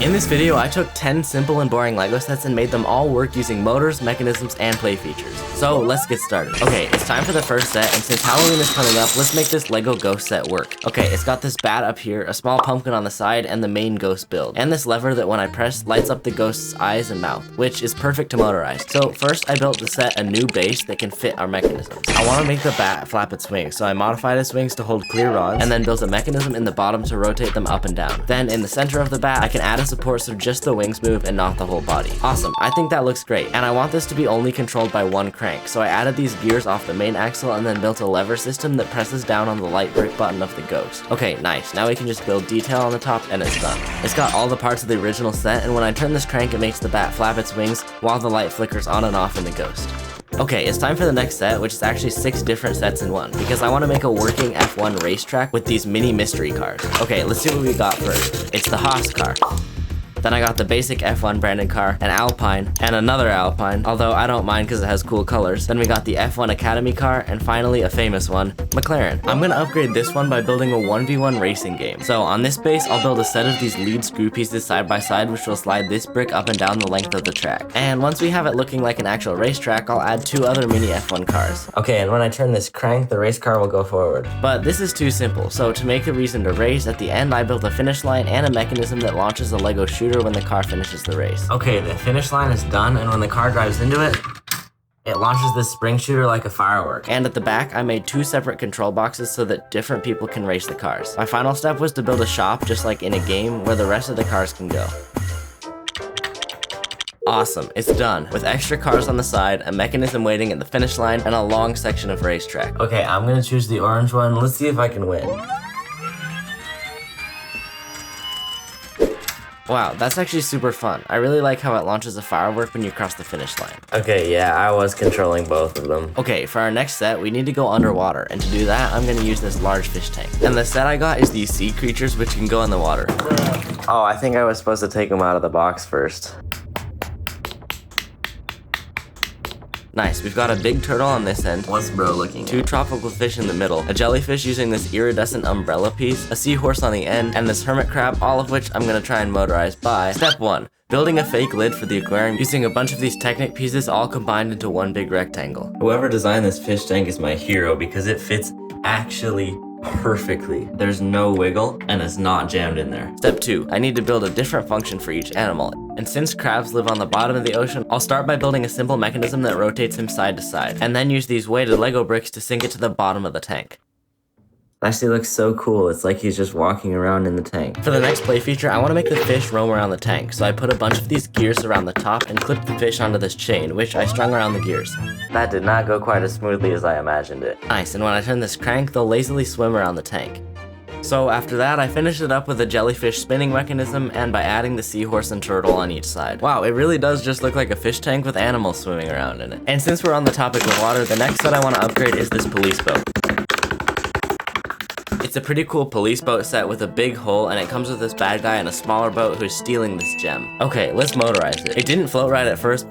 In this video, I took 10 simple and boring Lego sets and made them all work using motors, mechanisms, and play features. So let's get started. Okay, it's time for the first set, and since Halloween is coming up, let's make this Lego ghost set work. Okay, it's got this bat up here, a small pumpkin on the side, and the main ghost build. And this lever that when I press, lights up the ghost's eyes and mouth, which is perfect to motorize. So first, I built the set a new base that can fit our mechanisms. I want to make the bat flap its wings, so I modified its wings to hold clear rods, and then built a mechanism in the bottom to rotate them up and down. Then in the center of the bat, I can add a support so just the wings move and not the whole body. Awesome, I think that looks great, and I want this to be only controlled by one crank, so I added these gears off the main axle and then built a lever system that presses down on the light brick button of the ghost. Okay, nice, now we can just build detail on the top and it's done. It's got all the parts of the original set, and when I turn this crank it makes the bat flap its wings while the light flickers on and off in the ghost. Okay, it's time for the next set, which is actually 6 different sets in one, because I want to make a working F1 racetrack with these mini mystery cars. Okay, let's see what we got first. It's the Haas car. Then I got the basic F1 branded car, an Alpine, and another Alpine, although I don't mind because it has cool colors. Then we got the F1 Academy car, and finally a famous one, McLaren. I'm gonna upgrade this one by building a 1v1 racing game. So on this base, I'll build a set of these lead screw pieces side by side, which will slide this brick up and down the length of the track. And once we have it looking like an actual racetrack, I'll add 2 other mini F1 cars. Okay, and when I turn this crank, the race car will go forward. But this is too simple, so to make a reason to race, at the end I built a finish line and a mechanism that launches a Lego shooter when the car finishes the race. Okay, the finish line is done, and when the car drives into it, it launches this spring shooter like a firework. And at the back, I made 2 separate control boxes so that different people can race the cars. My final step was to build a shop, just like in a game, where the rest of the cars can go. Awesome, it's done, with extra cars on the side, a mechanism waiting at the finish line, and a long section of racetrack. Okay, I'm gonna choose the orange one. Let's see if I can win. Wow, that's actually super fun. I really like how it launches a firework when you cross the finish line. Okay, yeah, I was controlling both of them. Okay, for our next set, we need to go underwater, and to do that, I'm gonna use this large fish tank. And the set I got is these sea creatures which can go in the water. Oh, I think I was supposed to take them out of the box first. Nice, we've got a big turtle on this end. What's bro looking at? 2 tropical fish in the middle, a jellyfish using this iridescent umbrella piece, a seahorse on the end, and this hermit crab, all of which I'm gonna try and motorize by Step 1. Building a fake lid for the aquarium using a bunch of these Technic pieces all combined into one big rectangle. Whoever designed this fish tank is my hero because it fits actually perfectly. There's no wiggle and it's not jammed in there. Step 2, I need to build a different function for each animal. And since crabs live on the bottom of the ocean, I'll start by building a simple mechanism that rotates him side to side, and then use these weighted Lego bricks to sink it to the bottom of the tank. Actually looks so cool, it's like he's just walking around in the tank. For the next play feature, I want to make the fish roam around the tank, so I put a bunch of these gears around the top and clipped the fish onto this chain, which I strung around the gears. That did not go quite as smoothly as I imagined it. Nice, and when I turn this crank, they'll lazily swim around the tank. So after that, I finished it up with a jellyfish spinning mechanism and by adding the seahorse and turtle on each side. Wow, it really does just look like a fish tank with animals swimming around in it. And since we're on the topic of water, the next set I want to upgrade is this police boat. It's a pretty cool police boat set with a big hole, and it comes with this bad guy and a smaller boat who's stealing this gem. Okay, let's motorize it. It didn't float right at first,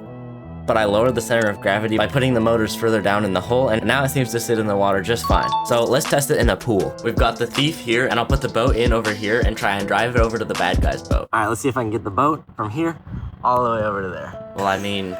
but I lowered the center of gravity by putting the motors further down in the hole, and now it seems to sit in the water just fine. So let's test it in a pool. We've got the thief here, and I'll put the boat in over here and try and drive it over to the bad guy's boat. Alright, let's see if I can get the boat from here all the way over to there. Well, I mean,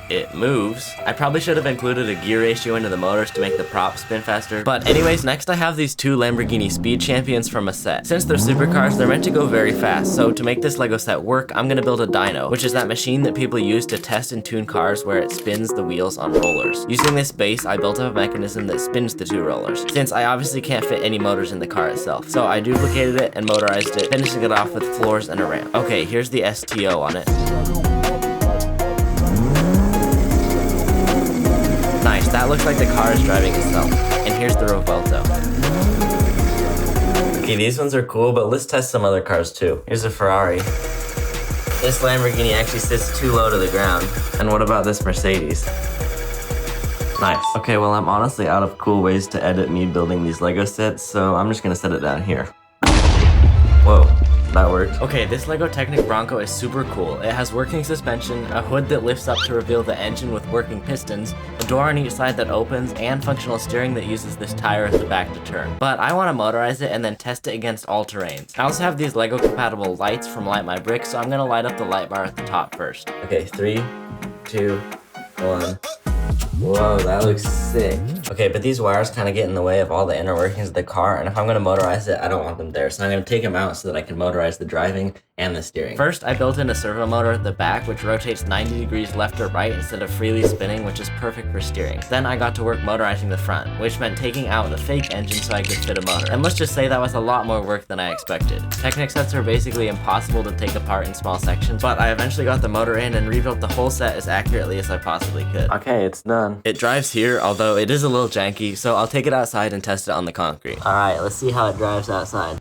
it moves. I probably should have included a gear ratio into the motors to make the prop spin faster. But anyways, next I have these 2 Lamborghini Speed Champions from a set. Since they're supercars, they're meant to go very fast, so to make this Lego set work, I'm gonna build a dyno, which is that machine that people use to test and tune cars where it spins the wheels on rollers. Using this base, I built up a mechanism that spins the 2 rollers, since I obviously can't fit any motors in the car itself. So I duplicated it and motorized it, finishing it off with floors and a ramp. Okay, here's the STO on it. Nice, that looks like the car is driving itself. And here's the Revuelto. Okay, these ones are cool, but let's test some other cars too. Here's a Ferrari. This Lamborghini actually sits too low to the ground. And what about this Mercedes? Nice. Okay, well, I'm honestly out of cool ways to edit me building these Lego sets, so I'm just gonna set it down here. Whoa. that worked. Okay, this Lego Technic Bronco is super cool. It has working suspension, a hood that lifts up to reveal the engine with working pistons, a door on each side that opens, and functional steering that uses this tire at the back to turn. But I want to motorize it and then test it against all terrains. I also have these Lego compatible lights from Light My Brick, so I'm gonna light up the light bar at the top first. Okay, 3, 2, 1. Whoa, that looks sick. Okay, but these wires kind of get in the way of all the inner workings of the car, and if I'm going to motorize it, I don't want them there. So I'm going to take them out so that I can motorize the driving and the steering. First, I built in a servo motor at the back, which rotates 90 degrees left or right instead of freely spinning, which is perfect for steering. Then I got to work motorizing the front, which meant taking out the fake engine so I could fit a motor. And let's just say that was a lot more work than I expected. Technic sets are basically impossible to take apart in small sections, but I eventually got the motor in and rebuilt the whole set as accurately as I possibly could. Okay, it's done. It drives here, although it is a little janky, so I'll take it outside and test it on the concrete. Alright, let's see how it drives outside.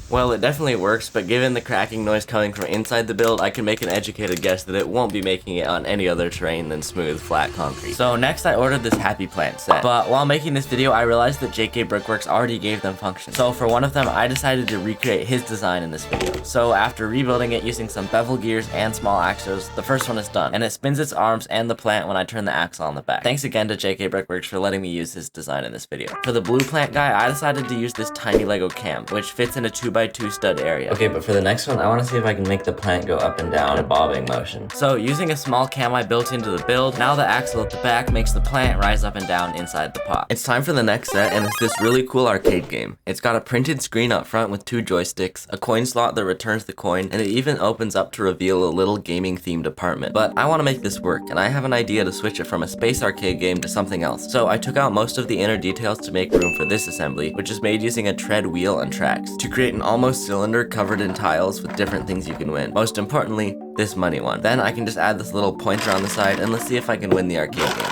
Well, it definitely works, but given the cracking noise coming from inside the build, I can make an educated guess that it won't be making it on any other terrain than smooth, flat concrete. So next I ordered this Happy Plant set, but while making this video, I realized that JK Brickworks already gave them functions. So for one of them, I decided to recreate his design in this video. So after rebuilding it using some bevel gears and small axles, the first one is done, and it spins its arms and the plant when I turn the axle on the back. Thanks again to JK Brickworks for letting me use his design in this video. For the blue plant guy, I decided to use this tiny Lego cam, which fits in a 2x2 stud area. Okay, but for the next one, I want to see if I can make the plant go up and down in a bobbing motion. So using a small cam I built into the build, now the axle at the back makes the plant rise up and down inside the pot. It's time for the next set, and it's this really cool arcade game. It's got a printed screen up front with 2 joysticks, a coin slot that returns the coin, and it even opens up to reveal a little gaming themed apartment. But I want to make this work, and I have an idea to switch it from a space arcade game to something else. So I took out most of the inner details to make room for this assembly, which is made using a tread wheel and tracks to create an almost cylinder covered in tiles with different things you can win. Most importantly, this money one. Then I can just add this little pointer on the side, and let's see if I can win the arcade game.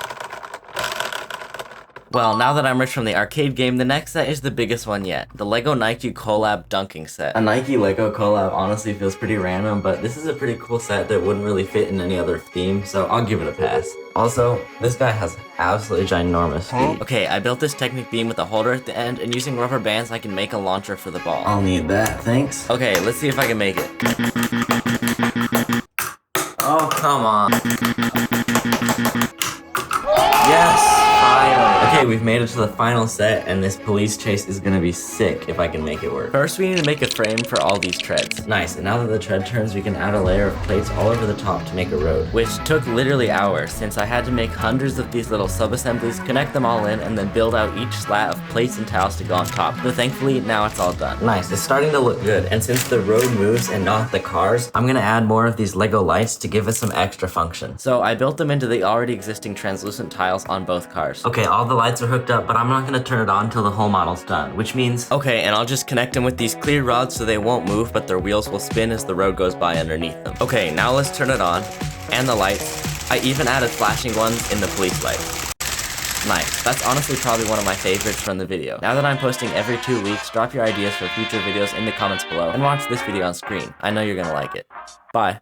Well, now that I'm rich from the arcade game, the next set is the biggest one yet. The Lego Nike Collab Dunking Set. A Nike Lego collab honestly feels pretty random, but this is a pretty cool set that wouldn't really fit in any other theme, so I'll give it a pass. Also, this guy has absolutely ginormous feet. Okay, I built this Technic beam with a holder at the end, and using rubber bands I can make a launcher for the ball. I'll need that, thanks. Okay, let's see if I can make it. Oh, come on. Yes! Okay, we've made it to the final set, and this police chase is gonna be sick if I can make it work. First, we need to make a frame for all these treads. Nice, and now that the tread turns, we can add a layer of plates all over the top to make a road, which took literally hours, since I had to make hundreds of these little sub-assemblies, connect them all in, and then build out each slat of plates and tiles to go on top. But thankfully, now it's all done. Nice, it's starting to look good, and since the road moves and not the cars, I'm gonna add more of these Lego lights to give it some extra function. So I built them into the already existing translucent tiles on both cars. Okay, all the lights are hooked up, but I'm not gonna turn it on until the whole model's done, which means... Okay, and I'll just connect them with these clear rods so they won't move, but their wheels will spin as the road goes by underneath them. Okay, now let's turn it on, and the lights. I even added flashing ones in the police lights. Nice, that's honestly probably one of my favorites from the video. Now that I'm posting every 2 weeks, drop your ideas for future videos in the comments below, and watch this video on screen. I know you're gonna like it. Bye.